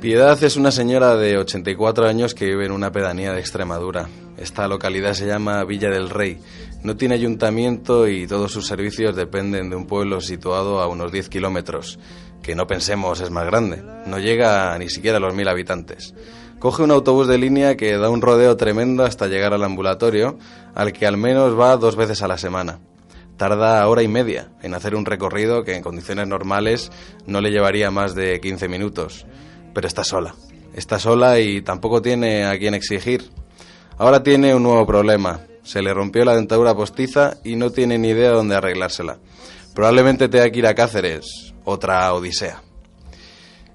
Piedad es una señora de 84 años que vive en una pedanía de Extremadura. Esta localidad se llama Villa del Rey. No tiene ayuntamiento y todos sus servicios dependen de un pueblo situado a unos 10 kilómetros, que no pensemos es más grande. No llega ni siquiera a los 1000 habitantes. Coge un autobús de línea que da un rodeo tremendo hasta llegar al ambulatorio, al que al menos va 2 veces a la semana. Tarda hora y media en hacer un recorrido que en condiciones normales no le llevaría más de 15 minutos. Pero está sola y tampoco tiene a quién exigir. Ahora tiene un nuevo problema. Se le rompió la dentadura postiza y no tiene ni idea de dónde arreglársela. Probablemente tenga que ir a Cáceres, otra odisea.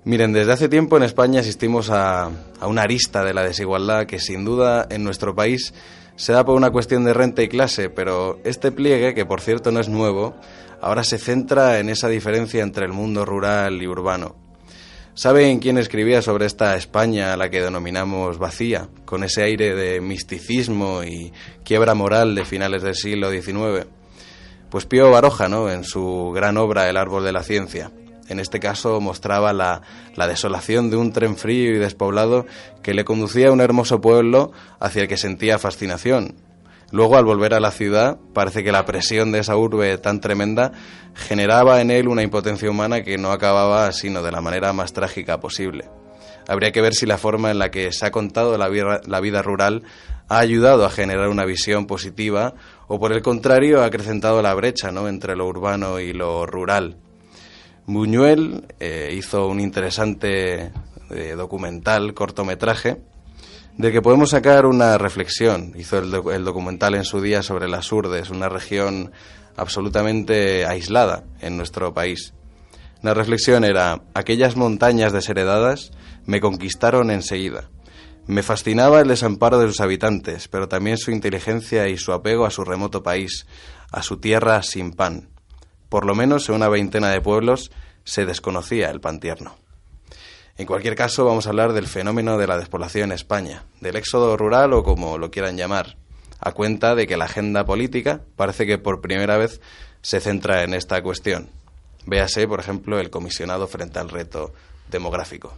Miren, desde hace tiempo en España asistimos a una arista de la desigualdad que sin duda en nuestro país se da por una cuestión de renta y clase, pero este pliegue, que por cierto no es nuevo, ahora se centra en esa diferencia entre el mundo rural y urbano. ¿Saben quién escribía sobre esta España a la que denominamos vacía, con ese aire de misticismo y quiebra moral de finales del siglo XIX? Pues Pío Baroja, ¿no?, en su gran obra El árbol de la ciencia. En este caso mostraba la desolación de un tren frío y despoblado que le conducía a un hermoso pueblo hacia el que sentía fascinación. Luego, al volver a la ciudad, parece que la presión de esa urbe tan tremenda generaba en él una impotencia humana que no acababa sino de la manera más trágica posible. Habría que ver si la forma en la que se ha contado la vida rural ha ayudado a generar una visión positiva o, por el contrario, ha acrecentado la brecha, ¿no?, entre lo urbano y lo rural. Buñuel hizo un interesante documental, cortometraje, del que podemos sacar una reflexión. Hizo el documental en su día sobre las Urdes, una región absolutamente aislada en nuestro país. La reflexión era: aquellas montañas desheredadas me conquistaron enseguida. Me fascinaba el desamparo de sus habitantes, pero también su inteligencia y su apego a su remoto país, a su tierra sin pan. Por lo menos en una veintena de pueblos se desconocía el pan tierno. En cualquier caso, vamos a hablar del fenómeno de la despoblación en España, del éxodo rural o como lo quieran llamar, a cuenta de que la agenda política parece que por primera vez se centra en esta cuestión. Véase, por ejemplo, el comisionado frente al reto demográfico.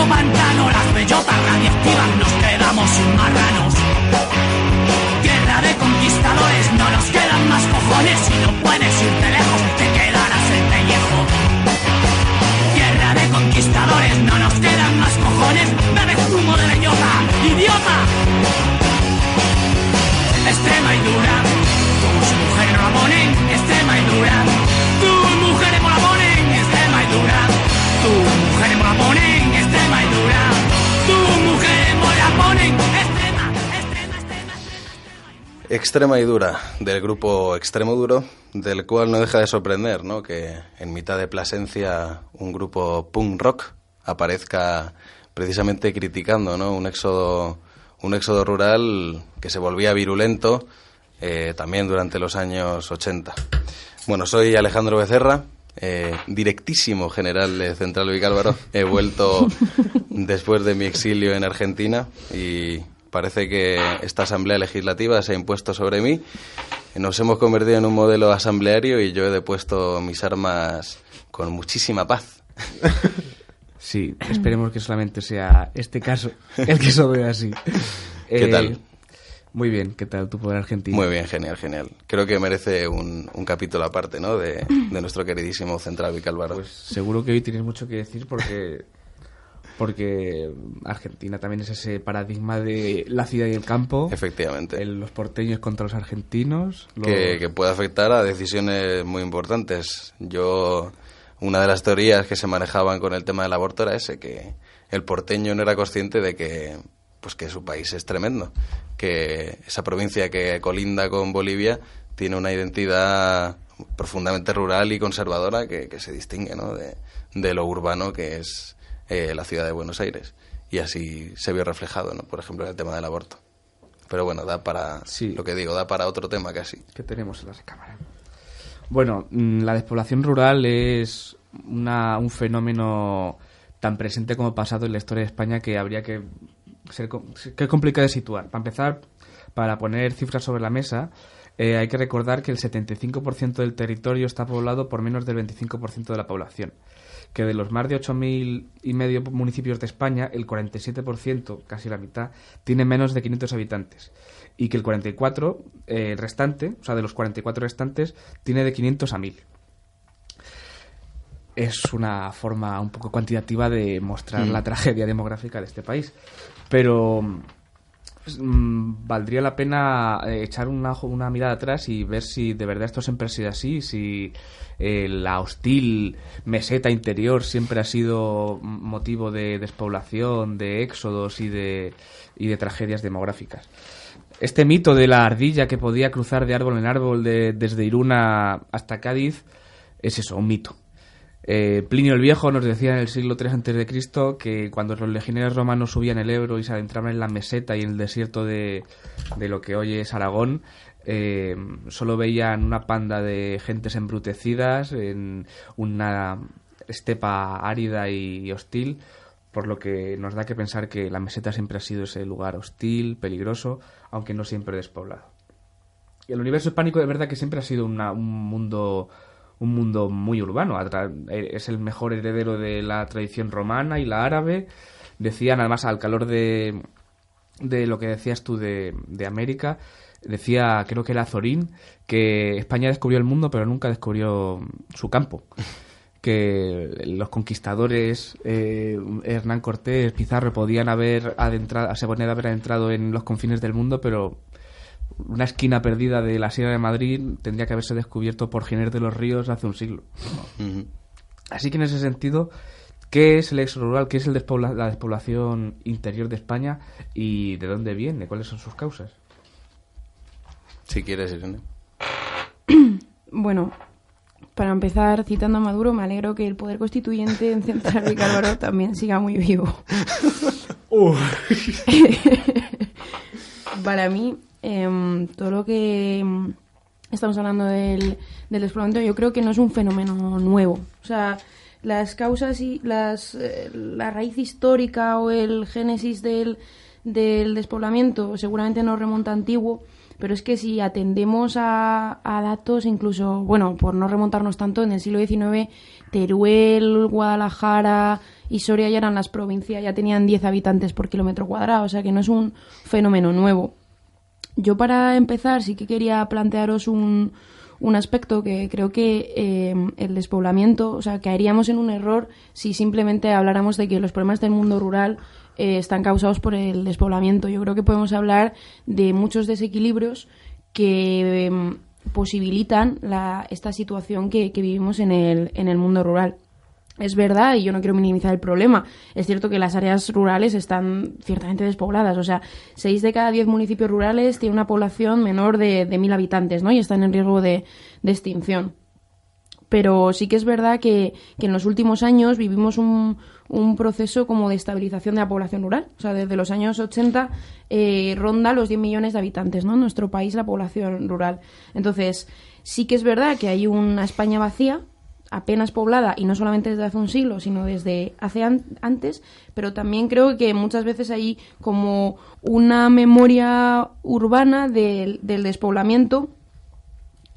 Pantano, las bellotas radiactivas, nos quedamos sin marranos. Tierra de conquistadores, no nos quedan más cojones. Si no puedes irte lejos, te quedarás el pellejo. Tierra de conquistadores, no nos quedan más cojones. Bebe zumo de bellota, idiota. Extrema y dura, como su mujer no la ponen. Extrema y dura, tu mujer no la ponen. Extrema y dura, tu mujer no la ponen. Extrema y dura, tu mujer no la ponen. Extrema. Extrema y dura, del grupo Extremo Duro, del cual no deja de sorprender, ¿no?, que en mitad de Plasencia un grupo punk rock aparezca precisamente criticando, ¿no?, un éxodo rural que se volvía virulento también durante los años 80. Bueno, soy Alejandro Becerra, directísimo general de Central Vicálvaro. He vuelto después de mi exilio en Argentina y parece que esta asamblea legislativa se ha impuesto sobre mí. Nos hemos convertido en un modelo asambleario y yo he depuesto mis armas con muchísima paz. Sí, esperemos que solamente sea este caso el que eso vea así. ¿Qué tal? Muy bien, ¿qué tal tú por Argentina? Muy bien, genial. Creo que merece un capítulo aparte, ¿no? De nuestro queridísimo Central Vicálvaro. Pues seguro que hoy tienes mucho que decir porque Argentina también es ese paradigma de la ciudad y el campo. Efectivamente. Los porteños contra los argentinos. Que puede afectar a decisiones muy importantes. Una de las teorías que se manejaban con el tema del aborto era ese, que el porteño no era consciente de que su país es tremendo, que esa provincia que colinda con Bolivia tiene una identidad profundamente rural y conservadora que se distingue, ¿no? de lo urbano que es la ciudad de Buenos Aires. Y así se vio reflejado, ¿no? Por ejemplo, en el tema del aborto. Pero bueno, da para otro tema casi. ¿Qué tenemos en la recámara? Bueno, la despoblación rural es un fenómeno tan presente como pasado en la historia de España que habría que ser complicado de situar. Para empezar, para poner cifras sobre la mesa, hay que recordar que el 75% del territorio está poblado por menos del 25% de la población, que de los más de 8.500 municipios de España, el 47%, casi la mitad, tiene menos de 500 habitantes, y que el 44% restante, o sea, de los 44 restantes, tiene de 500 a 1.000. Es una forma un poco cuantitativa de mostrar la tragedia demográfica de este país. Pero valdría la pena echar una mirada atrás y ver si de verdad esto siempre ha sido así, si la hostil meseta interior siempre ha sido motivo de despoblación, de éxodos y de tragedias demográficas. Este mito de la ardilla que podía cruzar de árbol en árbol desde Irún hasta Cádiz es eso, un mito. Plinio el Viejo nos decía en el siglo III a.C. que cuando los legionarios romanos subían el Ebro y se adentraban en la meseta y en el desierto de lo que hoy es Aragón, solo veían una panda de gentes embrutecidas en una estepa árida y hostil, por lo que nos da que pensar que la meseta siempre ha sido ese lugar hostil, peligroso, aunque no siempre despoblado. Y el universo hispánico de verdad que siempre ha sido un mundo muy urbano. Es el mejor heredero de la tradición romana y la árabe. Decían, además, al calor de lo que decías tú de América, decía, creo que era Zorín, que España descubrió el mundo pero nunca descubrió su campo. Que los conquistadores, Hernán Cortés, Pizarro, se podían haber adentrado en los confines del mundo, pero una esquina perdida de la Sierra de Madrid tendría que haberse descubierto por Giner de los Ríos hace un siglo. Uh-huh. Así que en ese sentido, ¿qué es el éxodo rural? ¿Qué es la despoblación interior de España? ¿Y de dónde viene? ¿Cuáles son sus causas? Si quieres, Irene. Bueno, para empezar, citando a Maduro, me alegro que el poder constituyente en Central Vicálvaro también siga muy vivo. Para mí, todo lo que estamos hablando del despoblamiento, yo creo que no es un fenómeno nuevo. O sea, las causas y la raíz histórica o el génesis del despoblamiento seguramente nos remonta antiguo, pero es que si atendemos a datos, incluso, bueno, por no remontarnos tanto, en el siglo XIX, Teruel, Guadalajara y Soria ya eran las provincias, ya tenían 10 habitantes por kilómetro cuadrado, o sea que no es un fenómeno nuevo. Yo, para empezar, sí que quería plantearos un aspecto que creo que el despoblamiento, o sea, caeríamos en un error si simplemente habláramos de que los problemas del mundo rural están causados por el despoblamiento. Yo creo que podemos hablar de muchos desequilibrios que posibilitan esta situación que vivimos en el mundo rural. Es verdad, y yo no quiero minimizar el problema, es cierto que las áreas rurales están ciertamente despobladas, o sea, 6 de cada 10 municipios rurales tienen una población menor de 1.000 habitantes, ¿no? Y están en riesgo de extinción. Pero sí que es verdad que en los últimos años vivimos un proceso como de estabilización de la población rural. O sea, desde los años 80 ronda los 10 millones de habitantes, ¿no? En nuestro país, la población rural. Entonces, sí que es verdad que hay una España vacía, apenas poblada, y no solamente desde hace un siglo, sino desde hace antes, pero también creo que muchas veces hay como una memoria urbana del despoblamiento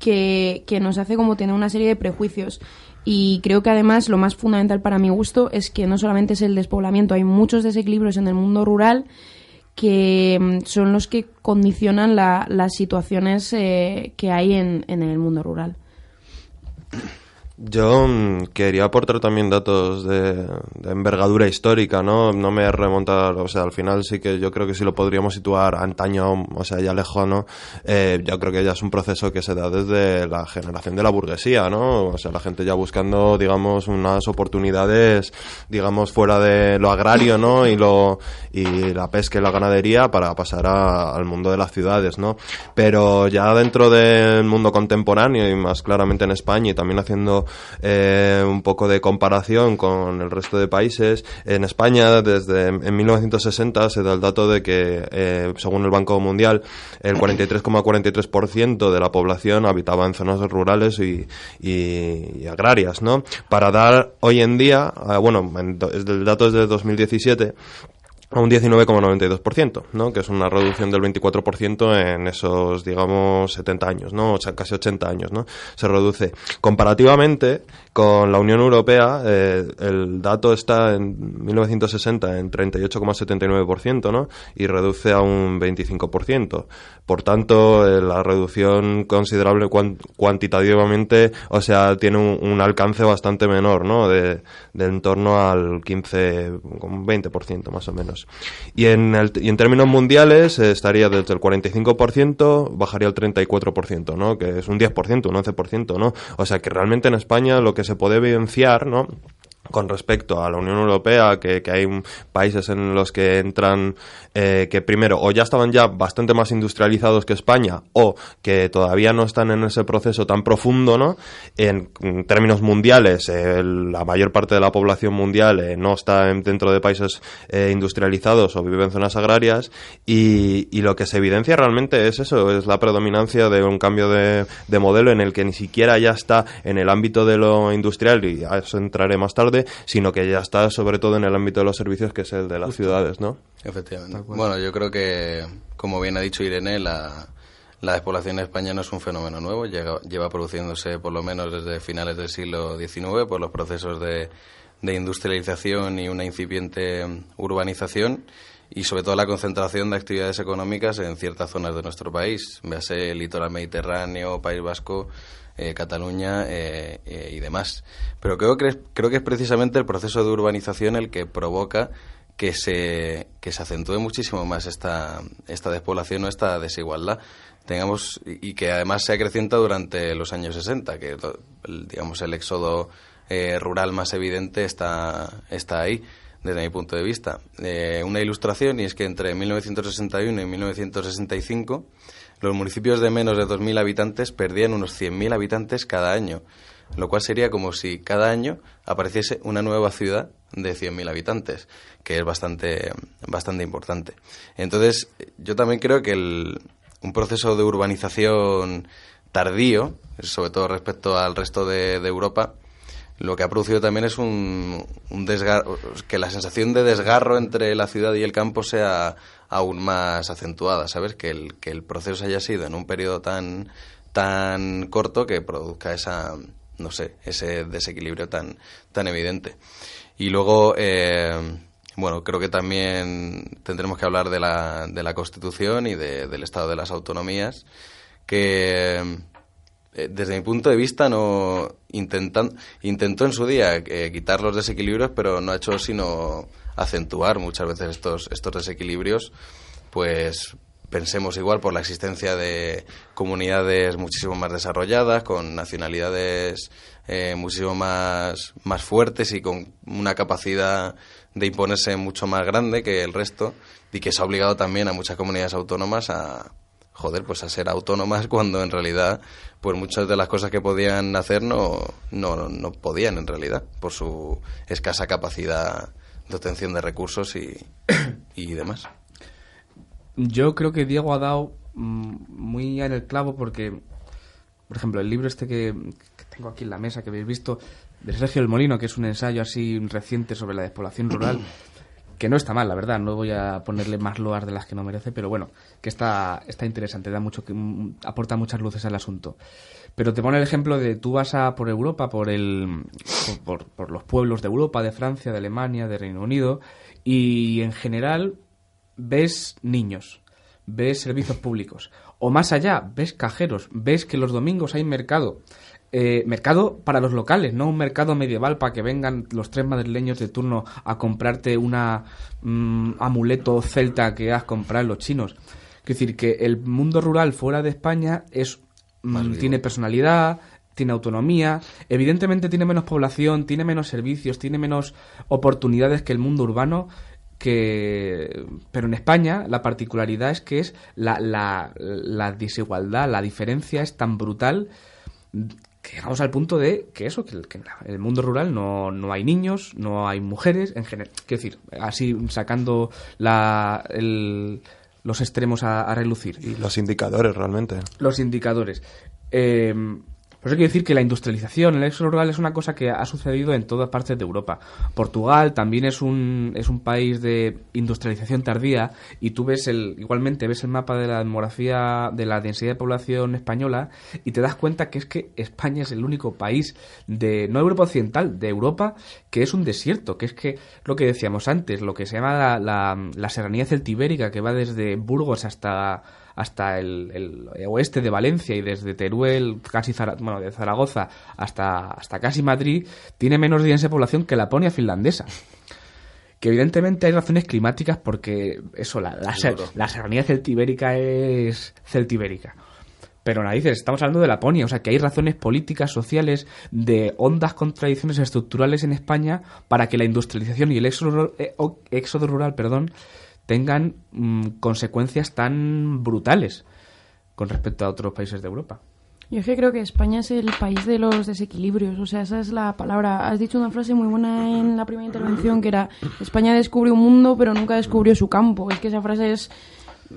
que nos hace como tener una serie de prejuicios. Y creo que además lo más fundamental para mi gusto es que no solamente es el despoblamiento, hay muchos desequilibrios en el mundo rural que son los que condicionan las situaciones que hay en el mundo rural. Yo quería aportar también datos de envergadura histórica, ¿no? No me remontar, o sea, al final sí que yo creo que sí lo podríamos situar antaño, o sea, ya lejano. Yo creo que ya es un proceso que se da desde la generación de la burguesía, ¿no? O sea, la gente ya buscando, digamos, unas oportunidades, digamos, fuera de lo agrario, ¿no? Y la pesca y la ganadería para pasar al mundo de las ciudades, ¿no? Pero ya dentro del mundo contemporáneo y más claramente en España y también haciendo un poco de comparación con el resto de países. En España, en 1960 se da el dato de que, según el Banco Mundial, el 43,43% de la población habitaba en zonas rurales y agrarias, ¿no? Para dar hoy en día, el dato es de 2017, a un 19,92%, ¿no? Que es una reducción del 24% en esos, digamos, 70 años, ¿no? O sea, casi 80 años, ¿no? Se reduce. Comparativamente con la Unión Europea, el dato está en 1960 en 38,79%, ¿no? Y reduce a un 25%. Por tanto, la reducción considerable cuantitativamente, o sea, tiene un alcance bastante menor, ¿no? De en torno al 20% más o menos. Y en términos mundiales estaría desde el 45%, bajaría al 34%, ¿no? Que es un 10%, un 11%, ¿no? O sea que realmente en España lo que se puede evidenciar, ¿no? Con respecto a la Unión Europea, que hay países en los que entran que primero o ya estaban ya bastante más industrializados que España o que todavía no están en ese proceso tan profundo, ¿no? En términos mundiales, la mayor parte de la población mundial no está dentro de países industrializados o vive en zonas agrarias y lo que se evidencia realmente es eso, es la predominancia de un cambio de modelo en el que ni siquiera ya está en el ámbito de lo industrial, y a eso entraré más tarde, sino que ya está sobre todo en el ámbito de los servicios, que es el de las ciudades, ¿no? Efectivamente. Bueno, yo creo que, como bien ha dicho Irene, la despoblación en España no es un fenómeno nuevo, lleva produciéndose por lo menos desde finales del siglo XIX por los procesos de industrialización y una incipiente urbanización y sobre todo la concentración de actividades económicas en ciertas zonas de nuestro país, véase el litoral mediterráneo, País Vasco, Cataluña y demás. Pero creo que es precisamente el proceso de urbanización el que provoca que se acentúe muchísimo más esta despoblación o esta desigualdad. Y que además se acrecienta durante los años 60, que digamos el éxodo rural más evidente está ahí, desde mi punto de vista. Una ilustración, y es que entre 1961 y 1965 los municipios de menos de 2.000 habitantes perdían unos 100.000 habitantes cada año, lo cual sería como si cada año apareciese una nueva ciudad de 100.000 habitantes, que es bastante importante. Entonces, yo también creo que un proceso de urbanización tardío, sobre todo respecto al resto de Europa, lo que ha producido también es un desgarro, que la sensación de desgarro entre la ciudad y el campo sea aún más acentuada, ¿sabes? Que el proceso haya sido en un periodo tan corto que produzca ese desequilibrio tan evidente. Y luego, creo que también tendremos que hablar de la Constitución y del Estado de las Autonomías, que desde mi punto de vista intentó en su día quitar los desequilibrios, pero no ha hecho sino acentuar muchas veces estos desequilibrios. Pues pensemos igual por la existencia de comunidades muchísimo más desarrolladas, con nacionalidades muchísimo más fuertes y con una capacidad de imponerse mucho más grande que el resto, y que se ha obligado también a muchas comunidades autónomas a ser autónomas, cuando en realidad pues muchas de las cosas que podían hacer no podían en realidad, por su escasa capacidad de obtención de recursos y demás. Yo creo que Diego ha dado muy en el clavo, porque, por ejemplo, el libro que tengo aquí en la mesa, que habéis visto, de Sergio del Molino, que es un ensayo así reciente sobre la despoblación rural, que no está mal, la verdad, no voy a ponerle más loas de las que no merece, pero bueno, que está interesante, aporta muchas luces al asunto. Pero te pone el ejemplo de tú vas por Europa, por los pueblos de Europa, de Francia, de Alemania, de Reino Unido, y en general ves niños, ves servicios públicos, o más allá, ves cajeros, ves que los domingos hay mercado. Mercado para los locales, no un mercado medieval para que vengan los 3 madrileños de turno a comprarte una amuleto celta que has comprado en los chinos. Es decir, que el mundo rural fuera de España tiene personalidad, tiene autonomía, evidentemente tiene menos población, tiene menos servicios, tiene menos oportunidades que el mundo urbano, pero en España la particularidad es que es la desigualdad, la diferencia es tan brutal que llegamos al punto de que en el mundo rural no hay niños, no hay mujeres, en general. Quiero decir, así sacando los extremos a relucir. Y los indicadores, realmente. Los indicadores. Por eso quiero decir que la industrialización, el éxodo rural es una cosa que ha sucedido en todas partes de Europa. Portugal también es un país de industrialización tardía y tú igualmente ves el mapa de la demografía, de la densidad de población española y te das cuenta que es que España es el único país no Europa occidental, de Europa, que es un desierto, que es que lo que decíamos antes, lo que se llama la serranía celtibérica, que va desde Burgos hasta el oeste de Valencia y desde Teruel, de Zaragoza hasta casi Madrid, tiene menos densidad de población que Laponia finlandesa. Que evidentemente hay razones climáticas porque eso, la serranía celtibérica es celtibérica. Pero narices, estamos hablando de Laponia, o sea que hay razones políticas, sociales, de hondas contradicciones estructurales en España para que la industrialización y el éxodo rural, tengan consecuencias tan brutales con respecto a otros países de Europa. Yo es que creo que España es el país de los desequilibrios, o sea, esa es la palabra. Has dicho una frase muy buena en la primera intervención que era: España descubrió un mundo pero nunca descubrió su campo. Es que esa frase es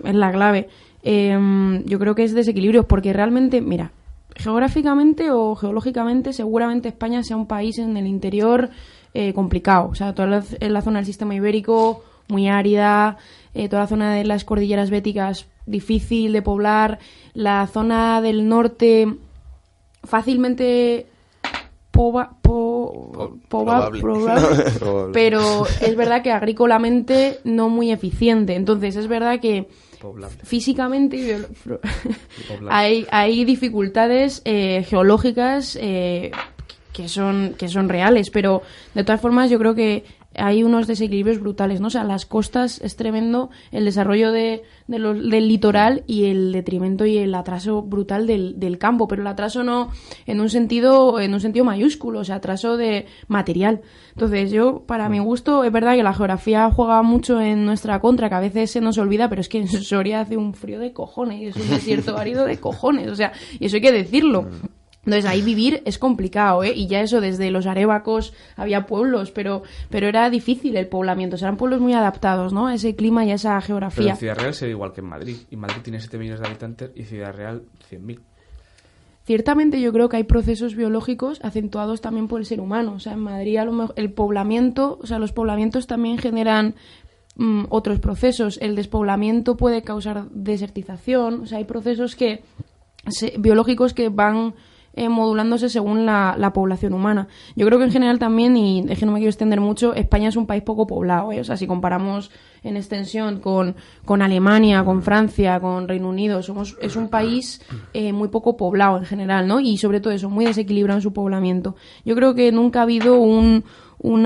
la clave. Yo creo que es desequilibrios porque realmente, mira, geográficamente o geológicamente seguramente España sea un país en el interior complicado, o sea, toda la zona del sistema ibérico muy árida, toda la zona de las cordilleras béticas difícil de poblar, la zona del norte fácilmente probable, pero es verdad que agrícolamente no muy eficiente. Entonces es verdad que físicamente hay dificultades geológicas que son reales, pero de todas formas yo creo que hay unos desequilibrios brutales, ¿no? O sea, las costas es tremendo el desarrollo del litoral y el detrimento y el atraso brutal del campo, pero el atraso no en un sentido mayúsculo, o sea, atraso de material. Entonces, para mi gusto, es verdad que la geografía juega mucho en nuestra contra, que a veces se nos olvida, pero es que en Soria hace un frío de cojones y es un desierto árido de cojones, o sea, y eso hay que decirlo. Entonces ahí vivir es complicado, y ya eso, desde los arébacos había pueblos, pero era difícil el poblamiento, o sea, eran pueblos muy adaptados, ¿no?, a ese clima y a esa geografía. Pero en Ciudad Real sería igual que en Madrid, y Madrid tiene 7 millones de habitantes y Ciudad Real 100.000. Ciertamente yo creo que hay procesos biológicos acentuados también por el ser humano, o sea, en Madrid a lo mejor el poblamiento, o sea, los poblamientos también generan otros procesos, el despoblamiento puede causar desertización, o sea, hay procesos biológicos que van modulándose según la población humana. Yo creo que en general también, y es que no me quiero extender mucho, España es un país poco poblado, o sea, si comparamos en extensión con Alemania, con Francia, con Reino Unido, es un país muy poco poblado en general, ¿no? Y sobre todo eso, muy desequilibrado en su poblamiento. Yo creo que nunca ha habido un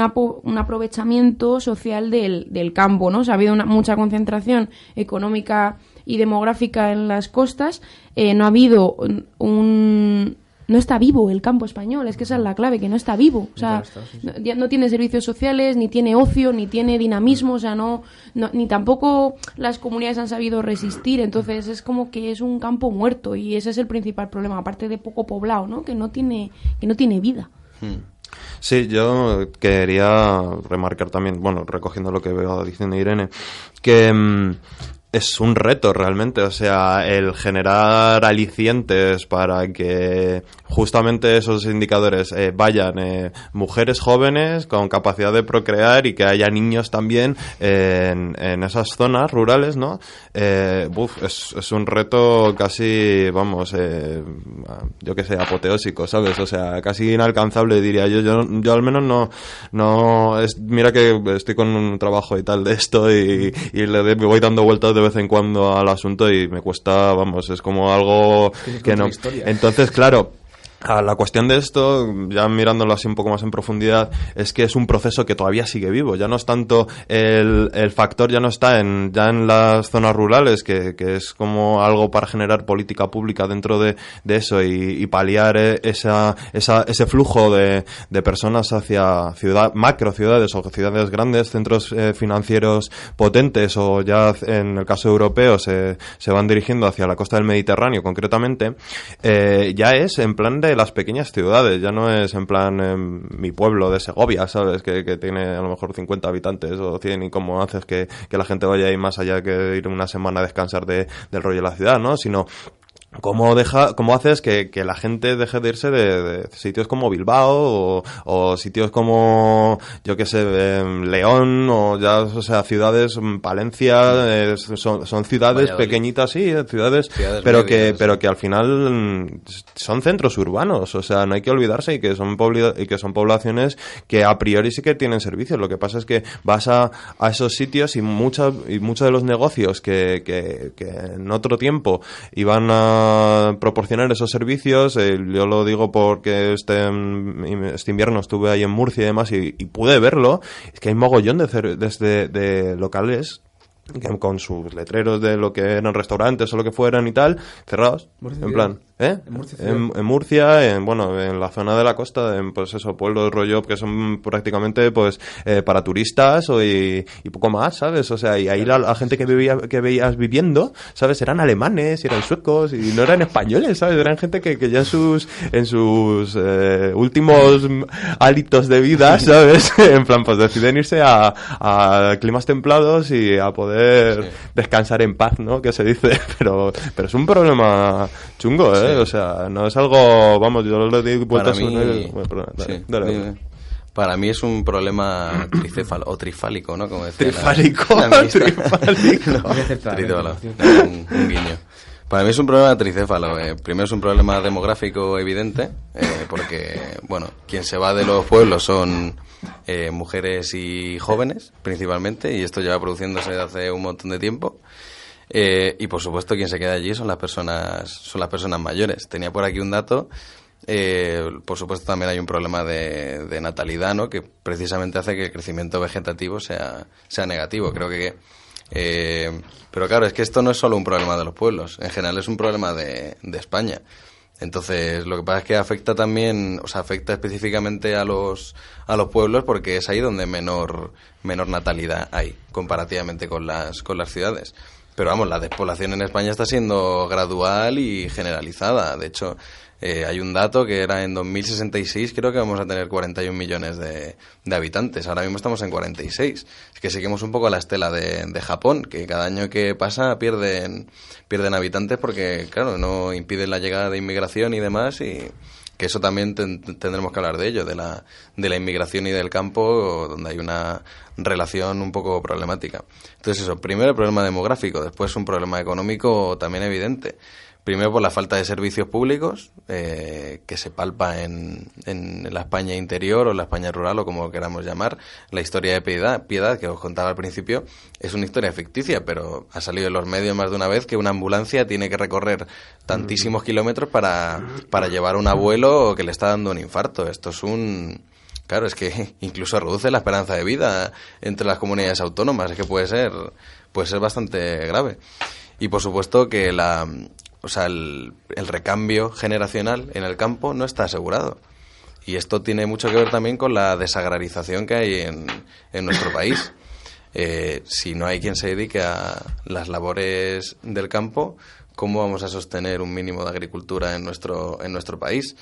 aprovechamiento social del campo, ¿no? O sea, ha habido mucha concentración económica y demográfica en las costas, no ha habido no está vivo el campo español, es que esa es la clave, que no está vivo, o sea, no tiene servicios sociales, ni tiene ocio, ni tiene dinamismo, o sea, ni tampoco las comunidades han sabido resistir, entonces es como que es un campo muerto y ese es el principal problema, aparte de poco poblado, ¿no?, que no tiene vida. Sí, yo quería remarcar también, bueno, recogiendo lo que veo diciendo Irene, que es un reto realmente, o sea, el generar alicientes para que justamente esos indicadores vayan mujeres jóvenes con capacidad de procrear y que haya niños también en esas zonas rurales, ¿no? Es un reto casi, vamos, yo qué sé, apoteósico, ¿sabes? O sea, casi inalcanzable, diría yo. Yo al menos mira que estoy con un trabajo y tal de esto y me voy dando vueltas de vez en cuando al asunto y me cuesta, vamos, es como algo que no. Entonces, claro, la cuestión de esto, ya mirándolo así un poco más en profundidad, es que es un proceso que todavía sigue vivo. Ya no es tanto el factor, ya no está ya en las zonas rurales, que es como algo para generar política pública dentro de eso y paliar ese flujo de personas hacia macro ciudades o ciudades grandes, centros financieros potentes, o ya en el caso europeo se van dirigiendo hacia la costa del Mediterráneo concretamente. Ya es en plan de las pequeñas ciudades, ya no es en plan mi pueblo de Segovia, ¿sabes? Que tiene a lo mejor 50 habitantes o 100 y cómo haces que la gente vaya ahí más allá que ir una semana a descansar del rollo de la ciudad, ¿no? Sino ¿cómo haces que la gente deje de irse de sitios como Bilbao o sitios como, yo qué sé, León o ya, o sea, ciudades, Palencia, son ciudades Valladolid. Pequeñitas, sí, ciudades pero medias, que al final son centros urbanos, o sea, no hay que olvidarse y que son poblaciones que a priori sí que tienen servicios. Lo que pasa es que vas a esos sitios y muchos de los negocios que en otro tiempo iban a proporcionar esos servicios, yo lo digo porque este invierno estuve ahí en Murcia y demás y pude verlo, es que hay mogollón de locales con sus letreros de lo que eran restaurantes o lo que fueran y tal, cerrados, Murcia, en plan, en Murcia, en la zona de la costa, pues eso, pueblos rollo que son prácticamente pues para turistas y poco más, ¿sabes? O sea, y ahí la gente que veías viviendo, ¿sabes? Eran alemanes, eran suecos y no eran españoles, ¿sabes? Eran gente que ya en sus últimos hálitos de vida, ¿sabes? En plan, pues deciden irse a climas templados y a poder descansar en paz, ¿no? Que se dice, pero es un problema chungo, ¿eh? Sí. O sea, no es algo, vamos, yo lo digo vueltas Para mí es un problema tricéfalo o trifálico, ¿no? Como decía trifálico. Un guiño. Para mí es un problema tricéfalo. Primero es un problema demográfico evidente, porque, bueno, quien se va de los pueblos son mujeres y jóvenes, principalmente, y esto lleva produciéndose desde hace un montón de tiempo. Y por supuesto quien se queda allí son las personas mayores. Tenía por aquí un dato. Por supuesto también hay un problema de natalidad, ¿no? Que precisamente hace que el crecimiento vegetativo sea negativo. Creo que pero claro, es que esto no es solo un problema de los pueblos, en general es un problema de España. Entonces, lo que pasa es que afecta también, o sea, afecta específicamente a los pueblos porque es ahí donde menor natalidad hay comparativamente con las ciudades. Pero vamos, la despoblación en España está siendo gradual y generalizada. De hecho, hay un dato que era en 2066, creo que vamos a tener 41 millones de habitantes. Ahora mismo estamos en 46. Es que seguimos un poco a la estela de Japón, que cada año que pasa pierden habitantes porque, claro, no impiden la llegada de inmigración y demás, y que eso también tendremos que hablar de ello, de la inmigración y del campo, donde hay una relación un poco problemática. Entonces eso, primero el problema demográfico, después un problema económico también evidente. Primero por la falta de servicios públicos, que se palpa en la España interior o la España rural o como lo queramos llamar. La historia de Piedad, que os contaba al principio, es una historia ficticia, pero ha salido en los medios más de una vez que una ambulancia tiene que recorrer tantísimos kilómetros para llevar a un abuelo que le está dando un infarto. Esto es Claro, es que incluso reduce la esperanza de vida entre las comunidades autónomas. Es que puede ser bastante grave. Y por supuesto que el recambio generacional en el campo no está asegurado. Y esto tiene mucho que ver también con la desagrarización que hay en nuestro país. Si no hay quien se dedique a las labores del campo, ¿cómo vamos a sostener un mínimo de agricultura en nuestro país?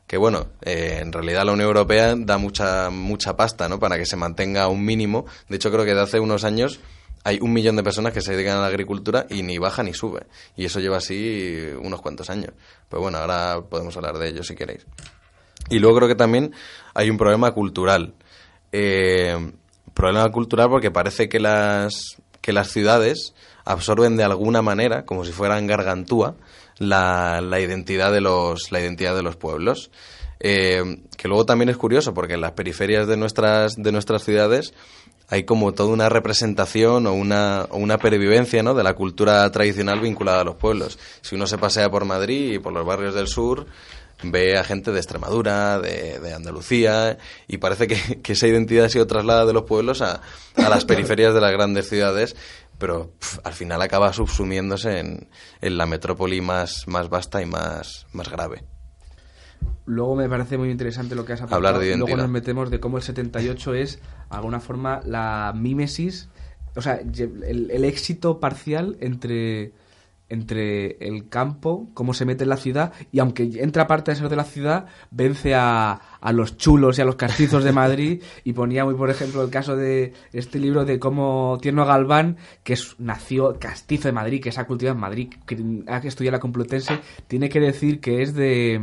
Que bueno, en realidad la Unión Europea da mucha pasta, ¿no? Para que se mantenga un mínimo. De hecho, creo que de hace unos años hay 1 millón de personas que se dedican a la agricultura y ni baja ni sube. Y eso lleva así unos cuantos años. Pues bueno, ahora podemos hablar de ello si queréis. Y luego creo que también hay un problema cultural. Problema cultural porque parece que las ciudades absorben de alguna manera, como si fueran Gargantúa, la identidad de los pueblos. Que luego también es curioso porque en las periferias de nuestras ciudades hay como toda una representación o una pervivencia, ¿no?, de la cultura tradicional vinculada a los pueblos. Si uno se pasea por Madrid y por los barrios del sur, ve a gente de Extremadura, de Andalucía, y parece que esa identidad ha sido trasladada de los pueblos a las periferias de las grandes ciudades, pero al final acaba subsumiéndose en la metrópoli más vasta y más grave. Luego me parece muy interesante lo que has apuntado. Hablar de identidad. Luego nos metemos de cómo el 78 es, de alguna forma, la mímesis, o sea, el éxito parcial entre el campo, cómo se mete en la ciudad, y aunque entra parte de ser de la ciudad, vence a los chulos y a los castizos de Madrid. Y ponía muy, por ejemplo, el caso de este libro de cómo Tierno Galván, que nació castizo de Madrid, que se ha cultivado en Madrid, que ha estudiado la Complutense, tiene que decir que es de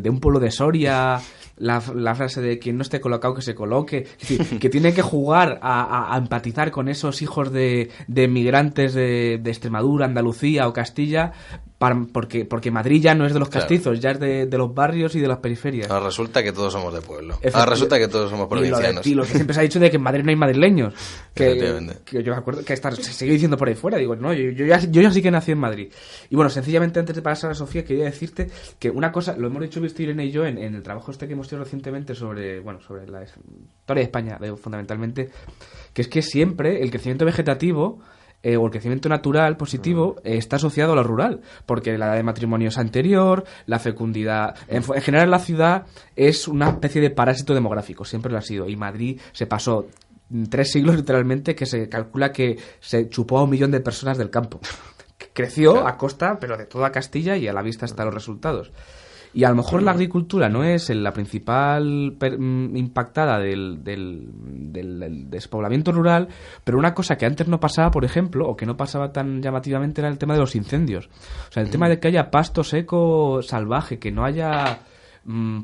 un pueblo de Soria, la frase de quien no esté colocado que se coloque, es decir, que tiene que jugar a empatizar con esos hijos de emigrantes de Extremadura, Andalucía o Castilla, porque Madrid ya no es de los castizos, ya es de los barrios y de las periferias. Ahora resulta que todos somos de pueblo. Ahora resulta que todos somos provincianos. Y lo que siempre se ha dicho de que en Madrid no hay madrileños. Que yo me acuerdo que se sigue diciendo por ahí fuera. Digo, no, yo ya sí que nací en Madrid. Y bueno, sencillamente antes de pasar a Sofía, quería decirte que una cosa, lo hemos dicho Visto Irene y yo en el trabajo que hemos hecho recientemente sobre la historia de España, fundamentalmente, que es que siempre el crecimiento vegetativo o el crecimiento natural positivo está asociado a lo rural, porque la edad de matrimonio es anterior, la fecundidad... En general la ciudad es una especie de parásito demográfico, siempre lo ha sido, y Madrid se pasó 3 siglos literalmente, que se calcula que se chupó a 1 millón de personas del campo. Creció a costa, pero de toda Castilla, y a la vista están los resultados. Y a lo mejor la agricultura no es la principal impactada del despoblamiento rural, pero una cosa que antes no pasaba, por ejemplo, o que no pasaba tan llamativamente, era el tema de los incendios. O sea, el tema de que haya pasto seco salvaje, que no haya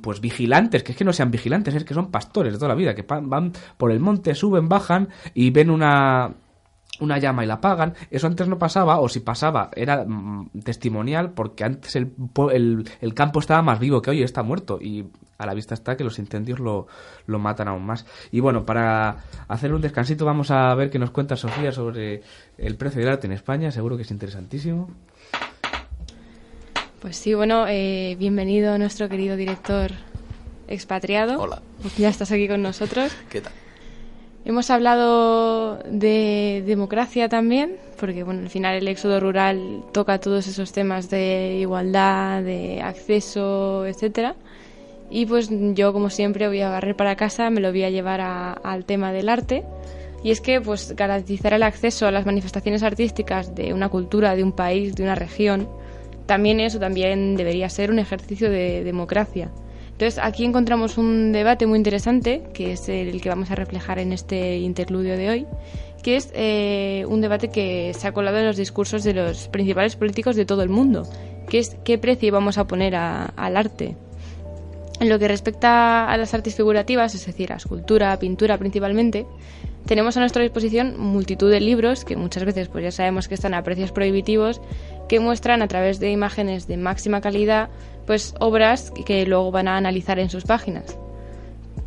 pues vigilantes, que es que no sean vigilantes, es que son pastores de toda la vida, que van por el monte, suben, bajan y ven una llama y la apagan. Eso antes no pasaba, o si pasaba era testimonial, porque antes el campo estaba más vivo que hoy, está muerto, y a la vista está que los incendios lo matan aún más. Y bueno, para hacer un descansito vamos a ver qué nos cuenta Sofía sobre el precio del arte en España. Seguro que es interesantísimo. Pues sí, bueno, bienvenido nuestro querido director expatriado. Hola. Ya estás aquí con nosotros. ¿Qué tal? Hemos hablado de democracia también, porque bueno, al final el éxodo rural toca todos esos temas de igualdad, de acceso, etcétera. Y pues yo, como siempre, voy a barrer para casa, me lo voy a llevar al tema del arte. Y es que pues garantizar el acceso a las manifestaciones artísticas de una cultura, de un país, de una región, también debería ser un ejercicio de democracia. Entonces, aquí encontramos un debate muy interesante, que es el que vamos a reflejar en este interludio de hoy, que es un debate que se ha colado en los discursos de los principales políticos de todo el mundo, que es qué precio vamos a poner al arte. En lo que respecta a las artes figurativas, es decir, a escultura, pintura principalmente, tenemos a nuestra disposición multitud de libros, que muchas veces pues ya sabemos que están a precios prohibitivos, que muestran a través de imágenes de máxima calidad pues obras que luego van a analizar en sus páginas.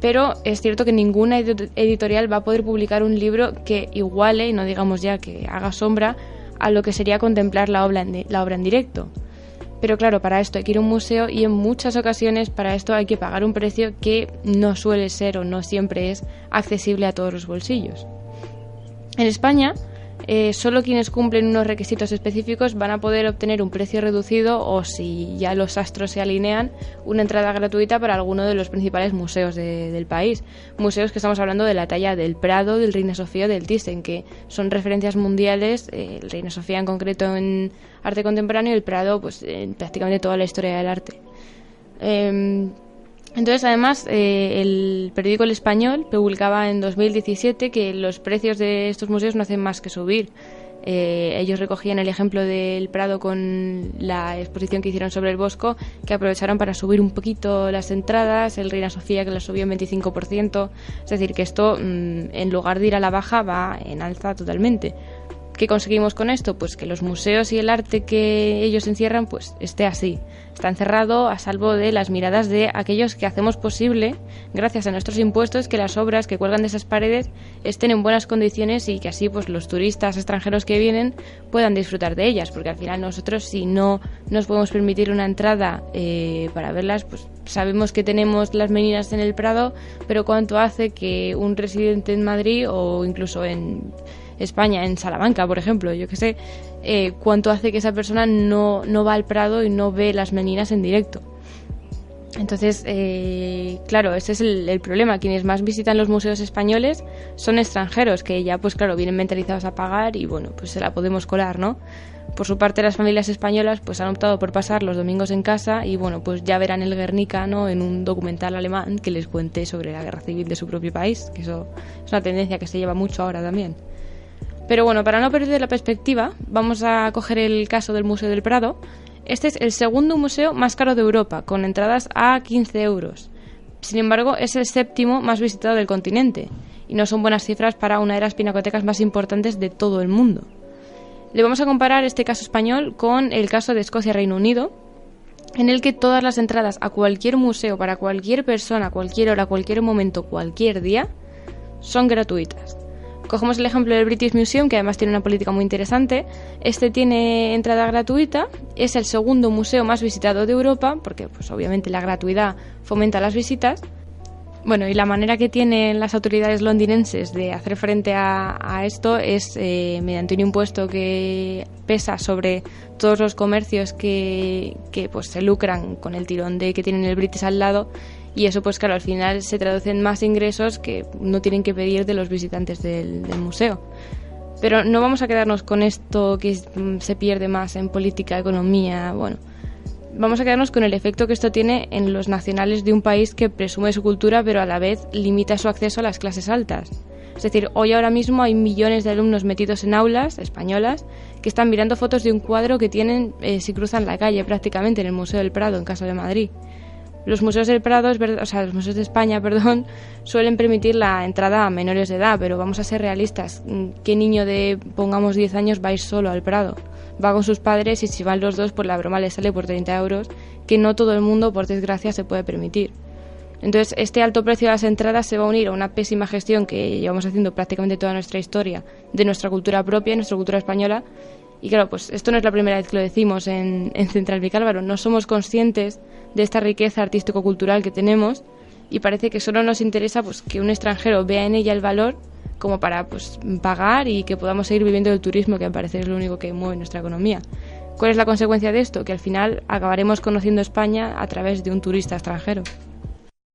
Pero es cierto que ninguna editorial va a poder publicar un libro que iguale, y no digamos ya que haga sombra, a lo que sería contemplar la obra en directo. Pero claro, para esto hay que ir a un museo, y en muchas ocasiones para esto hay que pagar un precio que no suele ser o no siempre es accesible a todos los bolsillos. En España, solo quienes cumplen unos requisitos específicos van a poder obtener un precio reducido, o si ya los astros se alinean, una entrada gratuita para alguno de los principales museos del país. Museos que estamos hablando de la talla del Prado, del Reina Sofía o del Thyssen, que son referencias mundiales, el Reina Sofía en concreto en arte contemporáneo y el Prado pues en prácticamente toda la historia del arte. En Entonces, además, el periódico El Español publicaba en 2017 que los precios de estos museos no hacen más que subir. Ellos recogían el ejemplo del Prado con la exposición que hicieron sobre el Bosco, que aprovecharon para subir un poquito las entradas, el Reina Sofía que las subió en 25%, es decir, que esto en lugar de ir a la baja va en alza totalmente. ¿Qué conseguimos con esto? Pues que los museos y el arte que ellos encierran pues esté así, está encerrado a salvo de las miradas de aquellos que hacemos posible, gracias a nuestros impuestos, que las obras que cuelgan de esas paredes estén en buenas condiciones y que así pues los turistas extranjeros que vienen puedan disfrutar de ellas, porque al final nosotros, si no nos podemos permitir una entrada para verlas, pues sabemos que tenemos las meninas en el Prado, pero ¿cuánto hace que un residente en Madrid o incluso en España, en Salamanca, por ejemplo, yo que sé, cuánto hace que esa persona no va al Prado y no ve las meninas en directo? Entonces, claro, ese es el problema. Quienes más visitan los museos españoles son extranjeros, que ya, pues claro, vienen mentalizados a pagar y, bueno, pues se la podemos colar, ¿no? Por su parte, las familias españolas pues han optado por pasar los domingos en casa y, bueno, pues ya verán el Guernica, ¿no?, en un documental alemán que les cuente sobre la guerra civil de su propio país, que eso es una tendencia que se lleva mucho ahora también. Pero bueno, para no perder la perspectiva, vamos a coger el caso del Museo del Prado. Este es el segundo museo más caro de Europa, con entradas a 15 euros. Sin embargo, es el séptimo más visitado del continente, y no son buenas cifras para una de las pinacotecas más importantes de todo el mundo. Le vamos a comparar este caso español con el caso de Escocia-Reino Unido, en el que todas las entradas a cualquier museo, para cualquier persona, cualquier hora, cualquier momento, cualquier día, son gratuitas. Cogemos el ejemplo del British Museum, que además tiene una política muy interesante. Este tiene entrada gratuita, es el segundo museo más visitado de Europa, porque pues obviamente la gratuidad fomenta las visitas. Bueno, y la manera que tienen las autoridades londinenses de hacer frente a esto es mediante un impuesto que pesa sobre todos los comercios que pues se lucran con el tirón de que tienen el British al lado. Y eso, pues claro, al final se traduce en más ingresos que no tienen que pedir de los visitantes del museo. Pero no vamos a quedarnos con esto que se pierde más en política, economía, bueno. Vamos a quedarnos con el efecto que esto tiene en los nacionales de un país que presume su cultura, pero a la vez limita su acceso a las clases altas. Es decir, hoy ahora mismo hay millones de alumnos metidos en aulas españolas que están mirando fotos de un cuadro que tienen si cruzan la calle prácticamente en el Museo del Prado, en caso de Madrid. Los museos del Prado, los museos de España, suelen permitir la entrada a menores de edad, pero vamos a ser realistas. ¿Qué niño de, pongamos, 10 años va a ir solo al Prado? Va con sus padres y si van los dos, pues la broma le sale por 30 euros, que no todo el mundo, por desgracia, se puede permitir. Entonces, este alto precio de las entradas se va a unir a una pésima gestión que llevamos haciendo prácticamente toda nuestra historia, de nuestra cultura propia, nuestra cultura española. Y claro, pues esto no es la primera vez que lo decimos en Central Vicálvaro. No somos conscientes de esta riqueza artístico-cultural que tenemos y parece que solo nos interesa pues que un extranjero vea en ella el valor como para pues pagar y que podamos seguir viviendo del turismo, que al parecer es lo único que mueve nuestra economía. ¿Cuál es la consecuencia de esto? Que al final acabaremos conociendo España a través de un turista extranjero.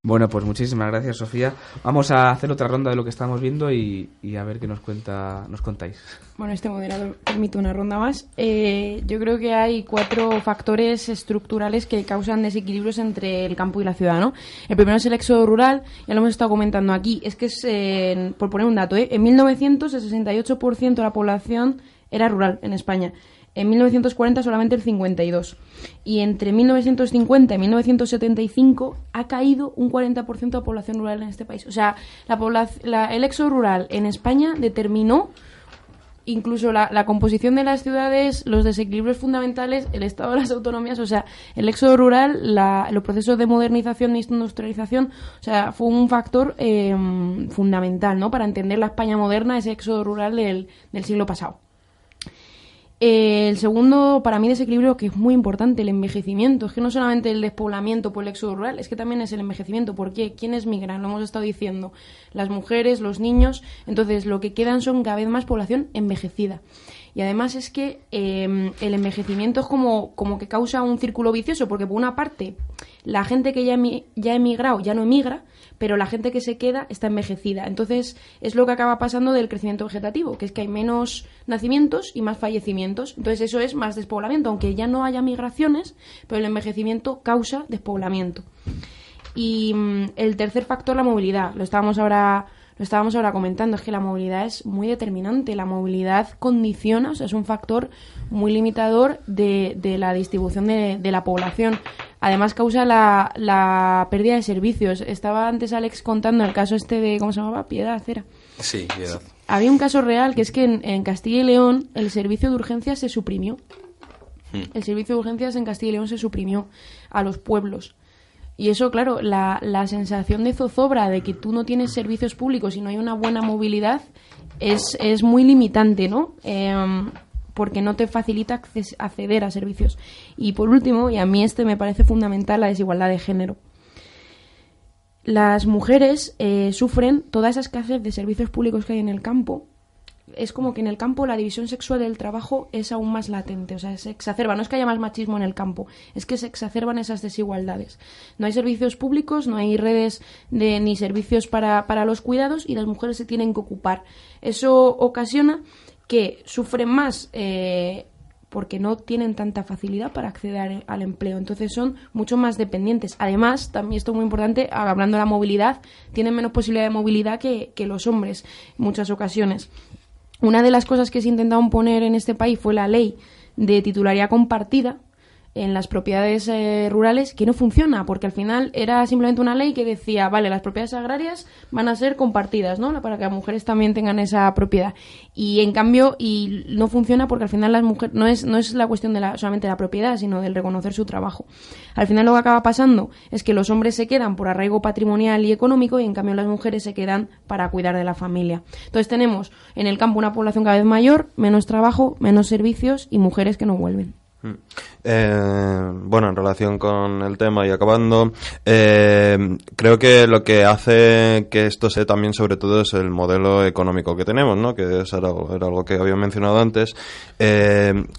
Bueno, pues muchísimas gracias, Sofía. Vamos a hacer otra ronda de lo que estamos viendo y a ver qué nos contáis. Bueno, este moderador permite una ronda más. Yo creo que hay 4 factores estructurales que causan desequilibrios entre el campo y la ciudad, ¿no? El primero es el éxodo rural, ya lo hemos estado comentando aquí. Es que es, por poner un dato, en 1900 el 68% de la población era rural en España. En 1940 solamente el 52%. Y entre 1950 y 1975 ha caído un 40% de la población rural en este país. O sea, el éxodo rural en España determinó incluso la composición de las ciudades, los desequilibrios fundamentales, el estado de las autonomías. O sea, el éxodo rural, los procesos de modernización e industrialización, o sea, fue un factor fundamental, ¿no?, para entender la España moderna, ese éxodo rural del siglo pasado. El segundo, para mí, desequilibrio que es muy importante, el envejecimiento. Es que no solamente el despoblamiento por el éxodo rural, es que también es el envejecimiento. ¿Por qué? ¿Quiénes migran? Lo hemos estado diciendo. Las mujeres, los niños. Entonces, lo que quedan son cada vez más población envejecida. Y además es que el envejecimiento es como que causa un círculo vicioso, porque por una parte, la gente que ya ha emigrado ya no emigra, pero la gente que se queda está envejecida. Entonces, es lo que acaba pasando del crecimiento vegetativo, que es que hay menos nacimientos y más fallecimientos. Entonces, eso es más despoblamiento, aunque ya no haya migraciones, pero el envejecimiento causa despoblamiento. Y el tercer factor, la movilidad. Lo estábamos ahora comentando, es que la movilidad es muy determinante. La movilidad condiciona, o sea, es un factor muy limitador de la distribución de la población. Además causa la pérdida de servicios. Estaba antes Alex contando el caso de, ¿cómo se llamaba? Piedad, era. Sí, Piedad. Había un caso real, que es que en Castilla y León el servicio de urgencias se suprimió. El servicio de urgencias en Castilla y León se suprimió a los pueblos. Y eso, claro, la sensación de zozobra de que tú no tienes servicios públicos y no hay una buena movilidad es muy limitante, ¿no? Porque no te facilita acceder a servicios. Y por último, y a mí me parece fundamental, la desigualdad de género. Las mujeres sufren toda esa escasez de servicios públicos que hay en el campo. Es como que en el campo la división sexual del trabajo es aún más latente, o sea, se exacerba. No es que haya más machismo en el campo, es que se exacerban esas desigualdades. No hay servicios públicos, no hay redes ni servicios para los cuidados y las mujeres se tienen que ocupar. Eso ocasiona que sufren más porque no tienen tanta facilidad para acceder al empleo. Entonces son mucho más dependientes. Además, también esto es muy importante, hablando de la movilidad, tienen menos posibilidad de movilidad que los hombres en muchas ocasiones. Una de las cosas que se intentaron poner en este país fue la ley de titularidad compartida en las propiedades rurales, que no funciona, porque al final era simplemente una ley que decía, vale, las propiedades agrarias van a ser compartidas, ¿no? Para que las mujeres también tengan esa propiedad. Y en cambio, no funciona porque al final las mujeres, no es la cuestión de solamente la propiedad, sino del reconocer su trabajo. Al final lo que acaba pasando es que los hombres se quedan por arraigo patrimonial y económico y en cambio las mujeres se quedan para cuidar de la familia. Entonces tenemos en el campo una población cada vez mayor, menos trabajo, menos servicios y mujeres que no vuelven. Bueno, en relación con el tema y acabando, creo que lo que hace que esto sea también sobre todo es el modelo económico que tenemos, ¿no? Que era algo que había mencionado antes.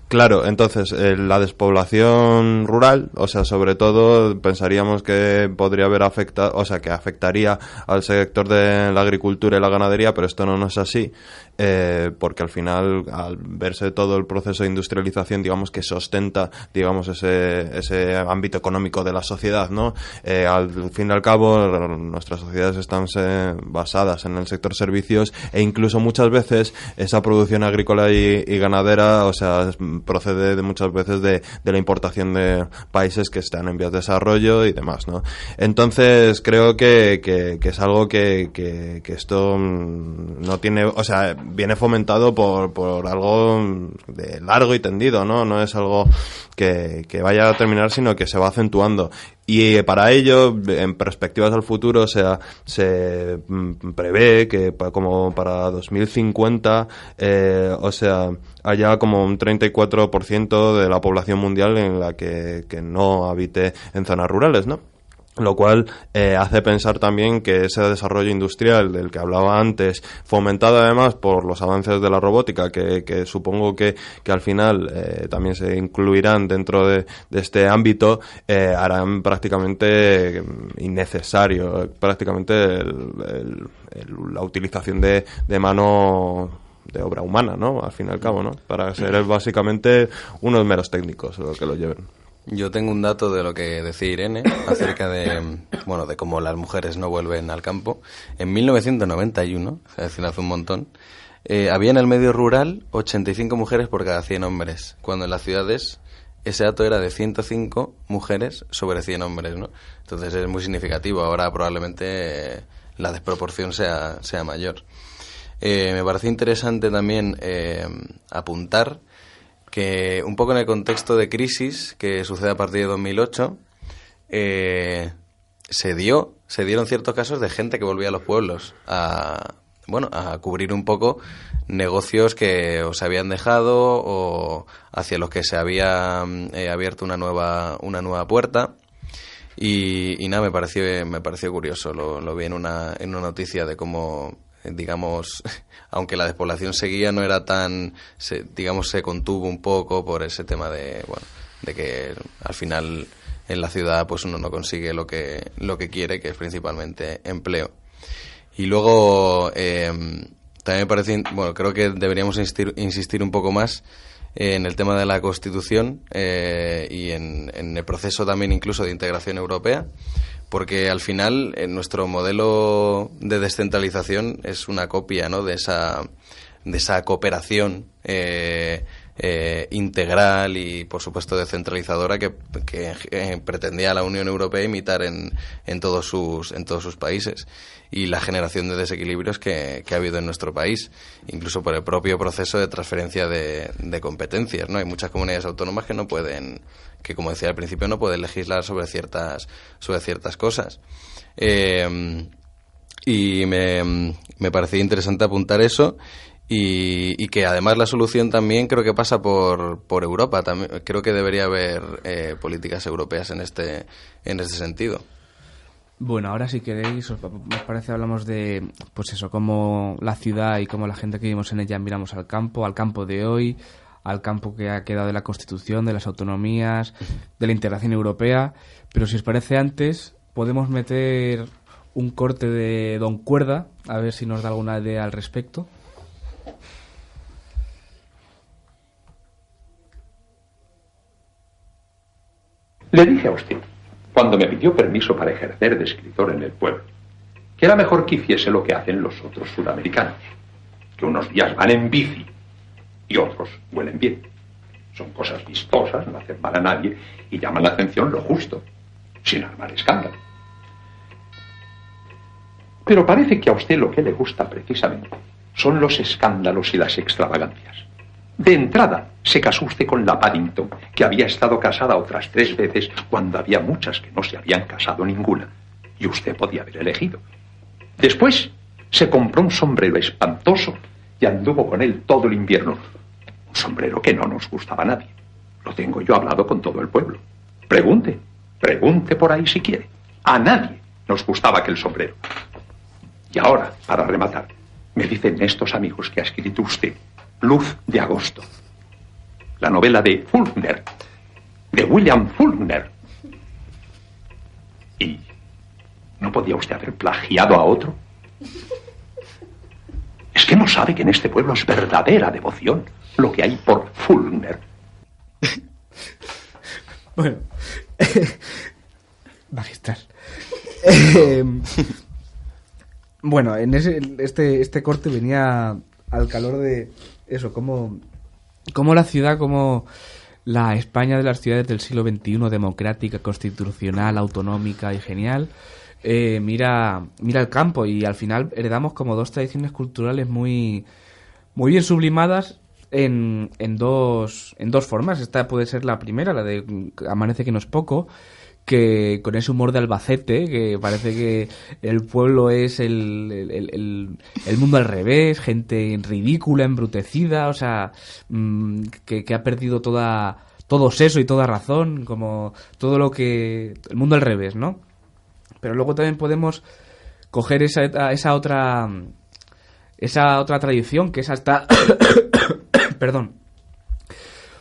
Claro, entonces la despoblación rural, o sea, sobre todo pensaríamos que podría haber afectado, o sea, que afectaría al sector de la agricultura y la ganadería, pero esto no es así. Porque al final, al verse todo el proceso de industrialización, digamos que sostenta, digamos, ese ámbito económico de la sociedad, ¿no? Al fin y al cabo, nuestras sociedades están basadas en el sector servicios e incluso muchas veces esa producción agrícola y ganadera, o sea, procede muchas veces de la importación de países que están en vías de desarrollo y demás, ¿no? Entonces, creo que es algo que esto no tiene, o sea, viene fomentado por algo de largo y tendido, ¿no? No es algo que vaya a terminar, sino que se va acentuando. Y para ello, en perspectivas al futuro, o sea, se prevé que como para 2050, o sea, haya como un 34% de la población mundial en la que no habite en zonas rurales, ¿no? Lo cual hace pensar también que ese desarrollo industrial del que hablaba antes, fomentado además por los avances de la robótica, que supongo que al final también se incluirán dentro de este ámbito, harán prácticamente innecesario prácticamente la utilización de mano de obra humana, ¿no? Al fin y al cabo, ¿no? Para ser básicamente unos meros técnicos los que lo lleven. Yo tengo un dato de lo que decía Irene acerca de cómo las mujeres no vuelven al campo. En 1991, es decir, hace un montón, había en el medio rural 85 mujeres por cada 100 hombres, cuando en las ciudades ese dato era de 105 mujeres sobre 100 hombres, ¿no? Entonces es muy significativo. Ahora probablemente la desproporción sea mayor. Me parece interesante también apuntar que un poco en el contexto de crisis que sucede a partir de 2008, se dieron ciertos casos de gente que volvía a los pueblos a cubrir un poco negocios que o se habían dejado o hacia los que se había abierto una nueva puerta. Y nada, me pareció curioso. Lo vi en una noticia de cómo, digamos, aunque la despoblación seguía, no era tan, se contuvo un poco por ese tema de que al final en la ciudad pues uno no consigue lo que quiere, que es principalmente empleo. Y luego también me parece, creo que deberíamos insistir un poco más en el tema de la Constitución y en el proceso también incluso de integración europea, porque al final nuestro modelo de descentralización es una copia, ¿no?, de esa cooperación integral y, por supuesto, descentralizadora que pretendía la Unión Europea imitar en todos sus países, y la generación de desequilibrios que ha habido en nuestro país, incluso por el propio proceso de transferencia de competencias, ¿no? Hay muchas comunidades autónomas que no pueden, que, como decía al principio, no pueden legislar sobre ciertas cosas. Y me parecía interesante apuntar eso. Y que además la solución también creo que pasa por Europa. También creo que debería haber políticas europeas en este sentido. Bueno, ahora si queréis, os parece, hablamos de, pues eso, cómo la ciudad y cómo la gente que vivimos en ella miramos al campo de hoy, al campo que ha quedado de la Constitución, de las autonomías, de la integración europea. Pero si os parece, antes podemos meter un corte de Don Cuerda, a ver si nos da alguna idea al respecto. Le dije a usted, cuando me pidió permiso para ejercer de escritor en el pueblo, que era mejor que hiciese lo que hacen los otros sudamericanos, que unos días van en bici y otros huelen bien. Son cosas vistosas, no hacen mal a nadie y llaman la atención lo justo, sin armar escándalo. Pero parece que a usted lo que le gusta precisamente son los escándalos y las extravagancias. De entrada, se casó usted con la Paddington, que había estado casada otras 3 veces cuando había muchas que no se habían casado ninguna, y usted podía haber elegido. Después, se compró un sombrero espantoso y anduvo con él todo el invierno. Un sombrero que no nos gustaba a nadie. Lo tengo yo hablado con todo el pueblo. Pregunte por ahí si quiere. A nadie nos gustaba aquel sombrero. Y ahora, para rematar, me dicen estos amigos que ha escrito usted Luz de agosto, la novela de Faulkner, de William Faulkner. ¿Y no podía usted haber plagiado a otro? ¿Es que no sabe que en este pueblo es verdadera devoción lo que hay por Faulkner? Bueno, magistral. Bueno, en este corte venía al calor de eso, como la ciudad, como la España de las ciudades del siglo XXI, democrática, constitucional, autonómica y genial, mira el campo, y al final heredamos como 2 tradiciones culturales muy bien sublimadas en dos formas. Esta puede ser la primera, la de Amanece que no es poco, que con ese humor de Albacete, que parece que el pueblo es el mundo al revés, gente ridícula, embrutecida, o sea, que ha perdido todo seso y toda razón, como todo lo que... el mundo al revés, ¿no? Pero luego también podemos coger esa otra tradición, que es hasta perdón,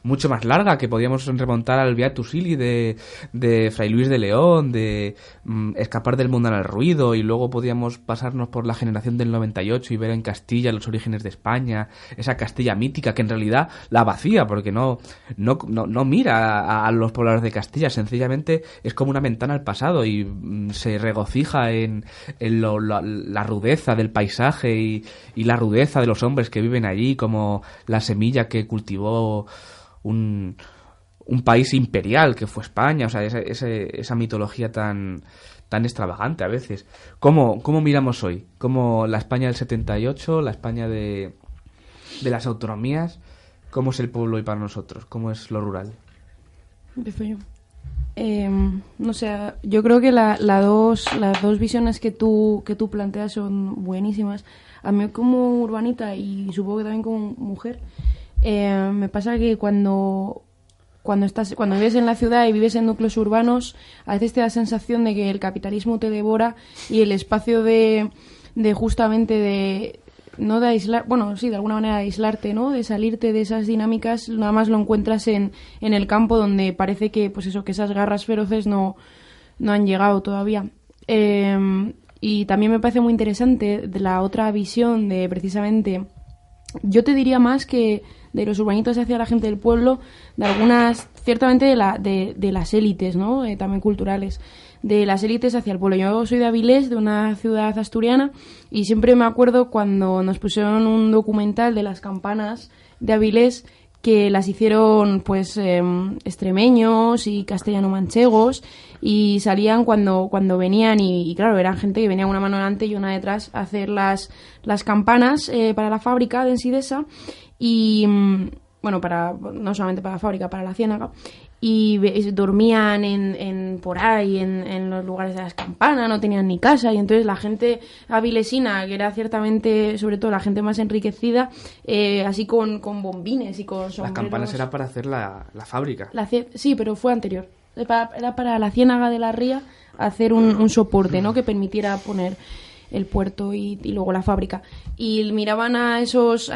mucho más larga, que podíamos remontar al Beatus Ili de Fray Luis de León, de escapar del mundo al ruido, y luego podíamos pasarnos por la generación del 98 y ver en Castilla los orígenes de España, esa Castilla mítica que en realidad la vacía, porque no mira a los pobladores de Castilla, sencillamente es como una ventana al pasado y se regocija en la rudeza del paisaje y la rudeza de los hombres que viven allí, como la semilla que cultivó un país imperial que fue España, o sea, esa mitología tan extravagante a veces. ¿Cómo miramos hoy? ¿Cómo la España del 78, la España de las autonomías? ¿Cómo es el pueblo hoy para nosotros? ¿Cómo es lo rural? Empiezo yo. No sé, yo creo que las dos visiones que tú planteas son buenísimas. A mí como urbanita, y supongo que también como mujer, me pasa que cuando vives en la ciudad y vives en núcleos urbanos, a veces te da sensación de que el capitalismo te devora y el espacio de justamente no de aislar, bueno, sí, de alguna manera aislarte, ¿no? De salirte de esas dinámicas, nada más lo encuentras en el campo, donde parece que, pues eso, que esas garras feroces no han llegado todavía. Y también me parece muy interesante de la otra visión de precisamente yo te diría más que de los urbanitas hacia la gente del pueblo, de algunas, ciertamente de las élites, ¿no? También culturales, de las élites hacia el pueblo. Yo soy de Avilés, de una ciudad asturiana, y siempre me acuerdo cuando nos pusieron un documental de las campanas de Avilés, que las hicieron pues extremeños y castellano-manchegos, y salían cuando venían y claro, eran gente que venía una mano delante y una detrás a hacer las campanas para la fábrica de Ensidesa, y bueno, no solamente para la fábrica, para la ciénaga, y dormían por ahí en los lugares de las campanas, no tenían ni casa, y entonces la gente avilesina, que era ciertamente, sobre todo la gente más enriquecida, así con bombines y con sombreros. Las campanas era para hacer la fábrica. Sí, pero fue anterior. Era para la ciénaga de la ría hacer un soporte, ¿no? Que permitiera poner el puerto y luego la fábrica, y miraban a esos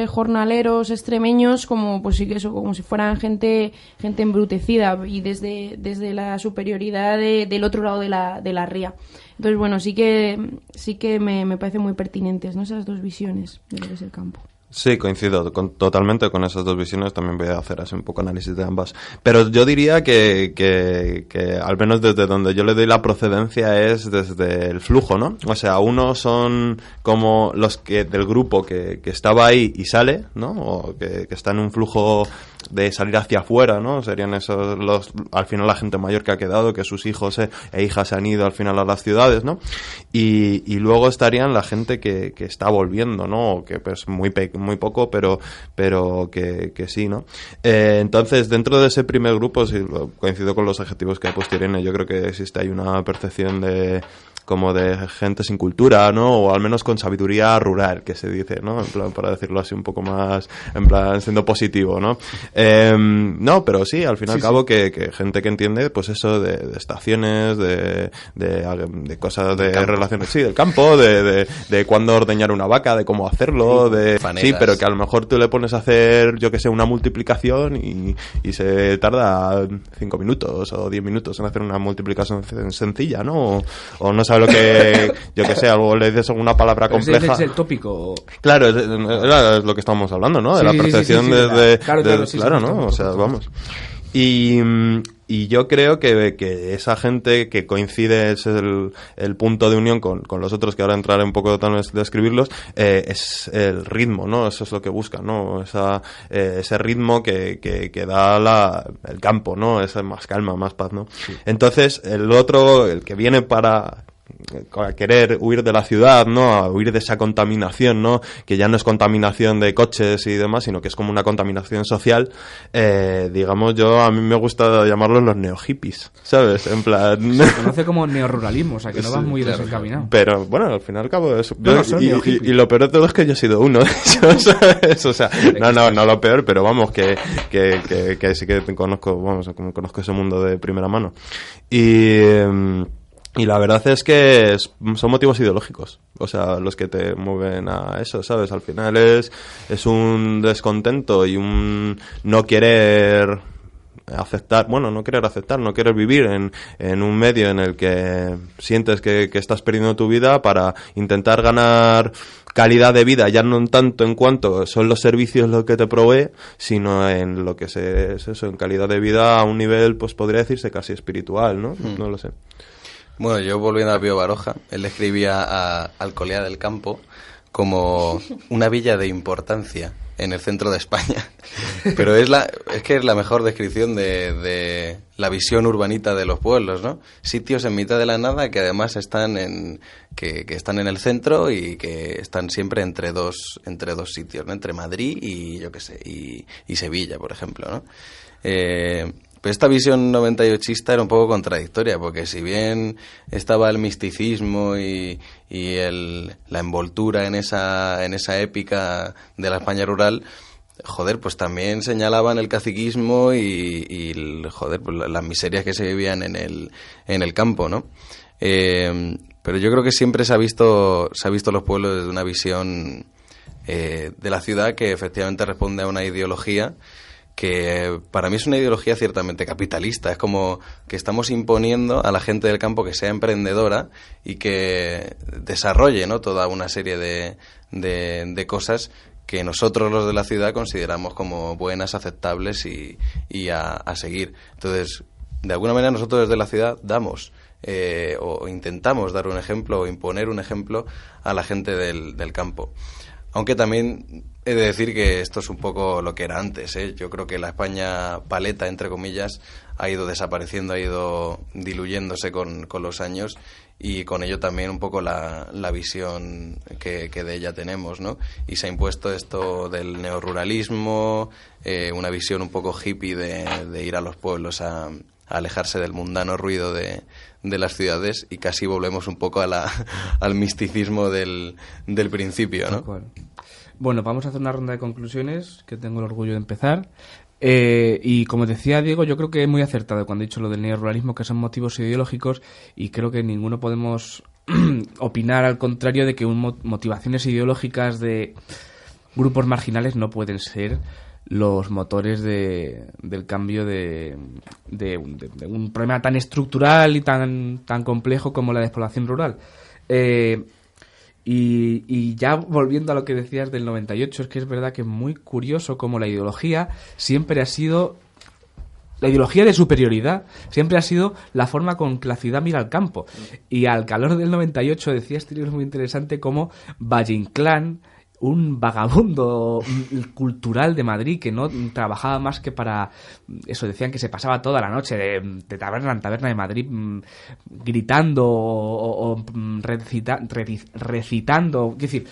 jornaleros extremeños como pues sí que eso, como si fueran gente embrutecida, y desde la superioridad del otro lado de la ría. Entonces bueno, sí que me parecen muy pertinentes, ¿no? Esas dos visiones de lo que es el campo. Sí, coincido totalmente con esas dos visiones. También voy a hacer así un poco análisis de ambas. Pero yo diría que al menos desde donde yo le doy la procedencia es desde el flujo, ¿no? O sea, unos son como los que del grupo que estaba ahí y sale, ¿no? O que está en un flujo de salir hacia afuera, ¿no? Serían esos al final la gente mayor que ha quedado, que sus hijos e hijas se han ido al final a las ciudades, ¿no? Y luego estarían la gente que está volviendo, ¿no? Que pues muy poco, pero que sí, ¿no? Entonces, dentro de ese primer grupo, sí, coincido con los adjetivos que ha puesto Irene. Yo creo que existe ahí una percepción como de gente sin cultura, ¿no? O al menos con sabiduría rural, que se dice, ¿no? En plan, para decirlo así un poco más, en plan, siendo positivo, ¿no? No, pero sí, al fin y al cabo, que gente que entiende, pues eso, de estaciones, de cosas de relaciones, sí, del campo, de cuándo ordeñar una vaca, de cómo hacerlo, sí, pero que a lo mejor tú le pones a hacer, yo que sé, una multiplicación y se tarda 5 minutos o 10 minutos en hacer una multiplicación sencilla, ¿no? O no sabe lo que, yo que sé, algo le dices alguna palabra compleja. Es el tópico. Claro, es lo que estábamos hablando, ¿no? De la percepción claro, ¿no? O sea, vamos. Y yo creo que esa gente que coincide, es el punto de unión con los otros, que ahora entraré un poco tal vez de describirlos, es el ritmo, ¿no? Eso es lo que buscan, ¿no? Ese ritmo que da el campo, ¿no? Esa más calma, más paz, ¿no? Sí. Entonces, el otro, el que viene para querer huir de la ciudad, ¿no? A huir de esa contaminación, ¿no? Que ya no es contaminación de coches y demás, sino que es como una contaminación social. Digamos, a mí me gusta llamarlos los neo-hippies, ¿sabes? En plan... Se conoce como neoruralismo, o sea, que no vas muy desencaminado. Pero, bueno, al final y al cabo es... y lo peor de todo es que yo he sido uno de ellos, ¿sabes? O sea, no lo peor, pero vamos, que sí que conozco ese mundo de primera mano. Y la verdad es que son motivos ideológicos, o sea, los que te mueven a eso, ¿sabes? Al final es un descontento y un no querer aceptar, no querer vivir en un medio en el que sientes que estás perdiendo tu vida para intentar ganar calidad de vida, ya no tanto en cuanto son los servicios lo que te provee, sino en lo que es eso, en calidad de vida a un nivel, pues podría decirse casi espiritual, ¿no? No lo sé. Bueno, yo volviendo a Pío Baroja, él escribía a Alcolea del Campo como una villa de importancia en el centro de España. Pero es que es la mejor descripción de la visión urbanita de los pueblos, ¿no? Sitios en mitad de la nada que además están que están en el centro y que están siempre entre dos sitios, ¿no? Entre Madrid y yo qué sé, y Sevilla, por ejemplo, ¿no? Pero esta visión 98ista era un poco contradictoria, porque si bien estaba el misticismo y la envoltura en esa épica de la España rural, joder, pues también señalaban el caciquismo y pues las miserias que se vivían en el campo, ¿no? Pero yo creo que siempre se ha visto los pueblos desde una visión de la ciudad que efectivamente responde a una ideología que para mí es una ideología ciertamente capitalista. Es como que estamos imponiendo a la gente del campo que sea emprendedora y que desarrolle, ¿no? Toda una serie de cosas que nosotros los de la ciudad consideramos como buenas, aceptables y a seguir. Entonces, de alguna manera nosotros desde la ciudad damos o intentamos dar un ejemplo o imponer un ejemplo a la gente del campo. Aunque también he de decir que esto es un poco lo que era antes, ¿eh? Yo creo que la España paleta, entre comillas, ha ido desapareciendo, ha ido diluyéndose con los años, y con ello también un poco la visión que de ella tenemos, ¿no? Y se ha impuesto esto del neoruralismo, una visión un poco hippie de ir a los pueblos a alejarse del mundano ruido de las ciudades, y casi volvemos un poco al misticismo del principio, ¿no? Bueno, vamos a hacer una ronda de conclusiones, que tengo el orgullo de empezar. Y como decía Diego, yo creo que es muy acertado cuando he dicho lo del neoruralismo, que son motivos ideológicos, y creo que ninguno podemos opinar al contrario de que motivaciones ideológicas de grupos marginales no pueden ser los motores del cambio de un problema tan estructural y tan complejo como la despoblación rural. Y ya volviendo a lo que decías del 98, es que es verdad que es muy curioso cómo la ideología siempre ha sido... La ideología de superioridad siempre ha sido la forma con que la ciudad mira al campo. Y al calor del 98 decía este libro muy interesante como Valle Inclán, un vagabundo cultural de Madrid que no trabajaba más que para eso, decían que se pasaba toda la noche de taberna en taberna de Madrid gritando o recitando, es decir,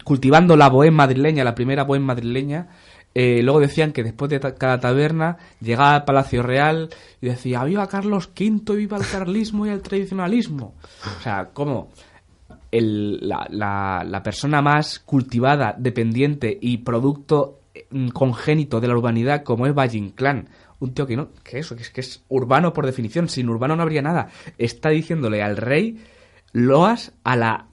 cultivando la bohème madrileña, la primera bohème madrileña. Luego decían que después de cada taberna llegaba al Palacio Real y decía ¡viva Carlos V, viva el carlismo y el tradicionalismo! O sea, ¿cómo? La persona más cultivada, dependiente y producto congénito de la urbanidad como es Valle Inclán, un tío que es urbano por definición, sin urbano no habría nada, está diciéndole al rey loas a la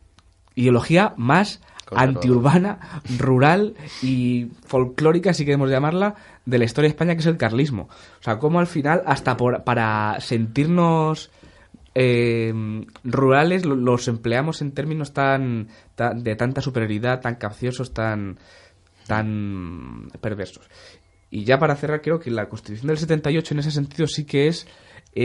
ideología más antiurbana, rural y folclórica, si queremos llamarla, de la historia de España, que es el carlismo. O sea, como al final, hasta para sentirnos rurales, los empleamos en términos de tanta superioridad, tan capciosos, tan perversos. Y ya para cerrar, creo que la Constitución del 78 en ese sentido sí que es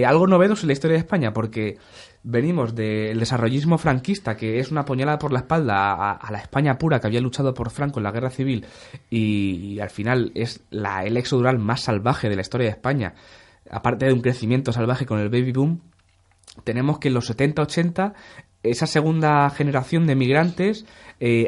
algo novedoso en la historia de España, porque venimos del desarrollismo franquista, que es una puñalada por la espalda a la España pura que había luchado por Franco en la Guerra Civil, y al final es el éxodo rural más salvaje de la historia de España, aparte de un crecimiento salvaje con el baby boom. Tenemos que en los 70-80 esa segunda generación de migrantes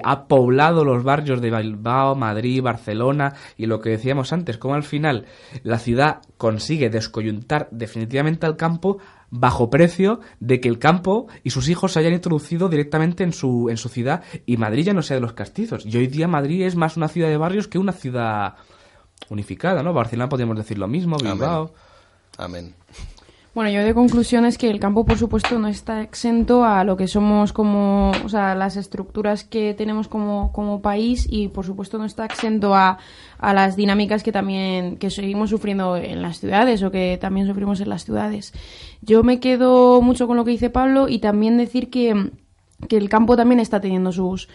ha poblado los barrios de Bilbao, Madrid, Barcelona, y lo que decíamos antes, como al final la ciudad consigue descoyuntar definitivamente al campo bajo precio de que el campo y sus hijos se hayan introducido directamente en su ciudad, y Madrid ya no sea de los castizos. Y hoy día Madrid es más una ciudad de barrios que una ciudad unificada, ¿no? Barcelona podríamos decir lo mismo, Bilbao. Amén. Bueno, yo de conclusión es que el campo, por supuesto, no está exento a lo que somos como, o sea, las estructuras que tenemos como país, y por supuesto no está exento a las dinámicas que seguimos sufriendo en las ciudades, o que también sufrimos en las ciudades. Yo me quedo mucho con lo que dice Pablo, y también decir que el campo también está teniendo sus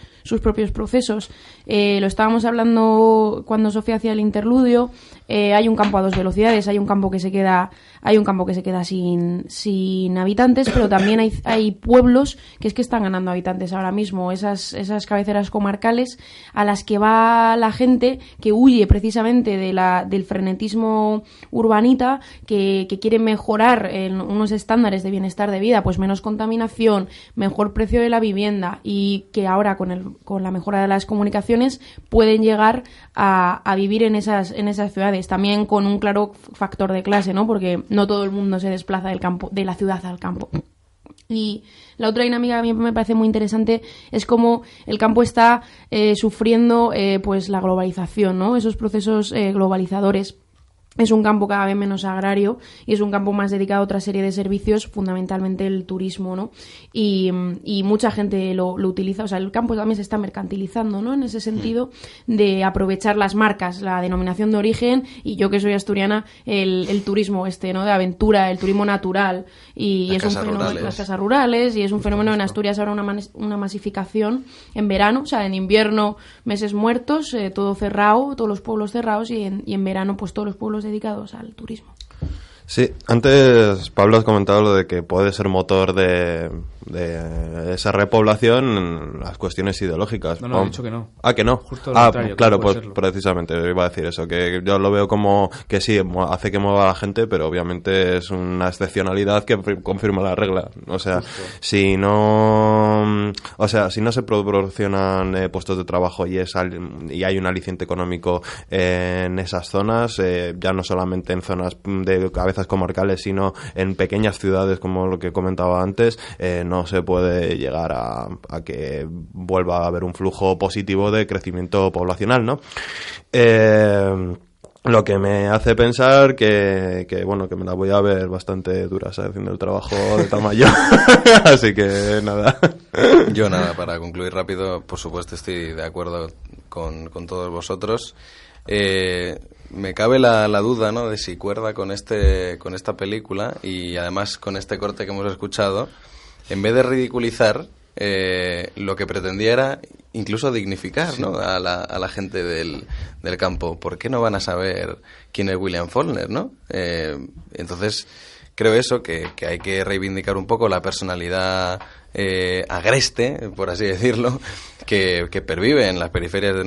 propios procesos. Lo estábamos hablando cuando Sofía hacía el interludio. Hay un campo a 2 velocidades, hay un campo que se queda sin habitantes, pero también hay pueblos que están ganando habitantes ahora mismo. Esas cabeceras comarcales a las que va la gente que huye precisamente del frenetismo urbanita, que quiere mejorar en unos estándares de bienestar de vida, pues menos contaminación, mejor precio de la vivienda, y que ahora con la mejora de las comunicaciones pueden llegar a vivir en esas ciudades, también con un claro factor de clase, ¿no? Porque no todo el mundo se desplaza de la ciudad al campo. Y la otra dinámica que a mí me parece muy interesante es cómo el campo está sufriendo pues la globalización, ¿no? Esos procesos globalizadores. es un campo cada vez menos agrario y es un campo más dedicado a otra serie de servicios, fundamentalmente el turismo, ¿no? Y mucha gente lo utiliza, o sea, el campo también se está mercantilizando, ¿no? En ese sentido de aprovechar las marcas, la denominación de origen, y yo que soy asturiana, el turismo ¿no? De aventura, el turismo natural, y es un fenómeno, las casas rurales, y es un fenómeno en Asturias ahora una masificación en verano, o sea, en invierno meses muertos, todo cerrado, todos los pueblos cerrados, y en verano pues todos los pueblos dedicados al turismo. Sí, antes Pablo has comentado lo de que puede ser motor de esa repoblación las cuestiones ideológicas. No, he dicho que no. Ah, que no. Justo lo contrario, claro, pues serlo. precisamente iba a decir eso, que yo lo veo como que sí, hace que mueva a la gente, pero obviamente es una excepcionalidad que confirma la regla. O sea, si no se proporcionan puestos de trabajo y hay un aliciente económico en esas zonas, ya no solamente en zonas de cabezas comarcales, sino en pequeñas ciudades, como lo que comentaba antes, no se puede llegar a que vuelva a haber un flujo positivo de crecimiento poblacional, ¿no? Lo que me hace pensar que me la voy a ver bastante dura, ¿sabes? Haciendo el trabajo de tamaño. Así que nada. Yo nada, para concluir rápido, por supuesto estoy de acuerdo con todos vosotros. Me cabe la duda, ¿no?, de si cuerda con esta película, y además con este corte que hemos escuchado, en vez de ridiculizar, lo que pretendía era incluso dignificar, ¿no?, a la gente del campo. ¿Por qué no van a saber quién es William Faulkner, no? Entonces creo eso, que hay que reivindicar un poco la personalidad agreste, por así decirlo, que pervive en las periferias de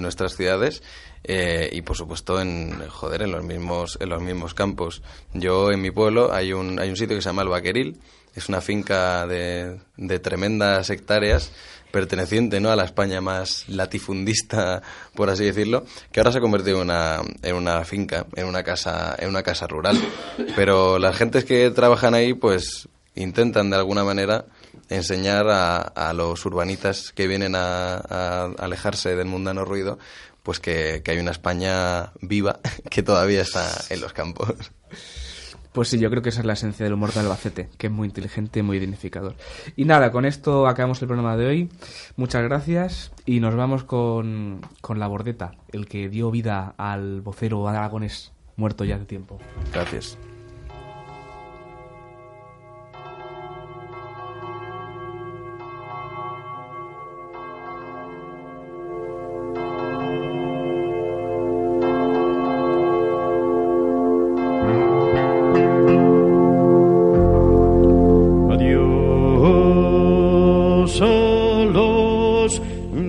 nuestras ciudades, y por supuesto en los mismos campos. Yo en mi pueblo hay un sitio que se llama El Vaqueril. Es una finca de tremendas hectáreas, perteneciente, ¿no?, a la España más latifundista, por así decirlo, que ahora se ha convertido en una finca, en una casa rural. Pero las gentes que trabajan ahí, pues intentan de alguna manera enseñar a los urbanitas que vienen a alejarse del mundano ruido, pues que hay una España viva que todavía está en los campos. Pues sí, yo creo que esa es la esencia del humor de Albacete, que es muy inteligente y muy dignificador. Y nada, con esto acabamos el programa de hoy. Muchas gracias y nos vamos con La Bordeta, el que dio vida al vocero aragonés, muerto ya hace tiempo. Gracias.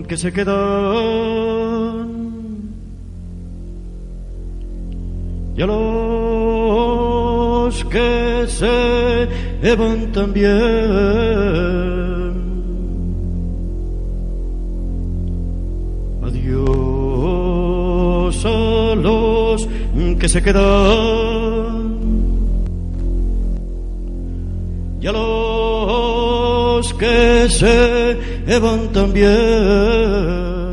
Que se quedan y a los que se van también, adiós a los que se quedan y a los que se van también.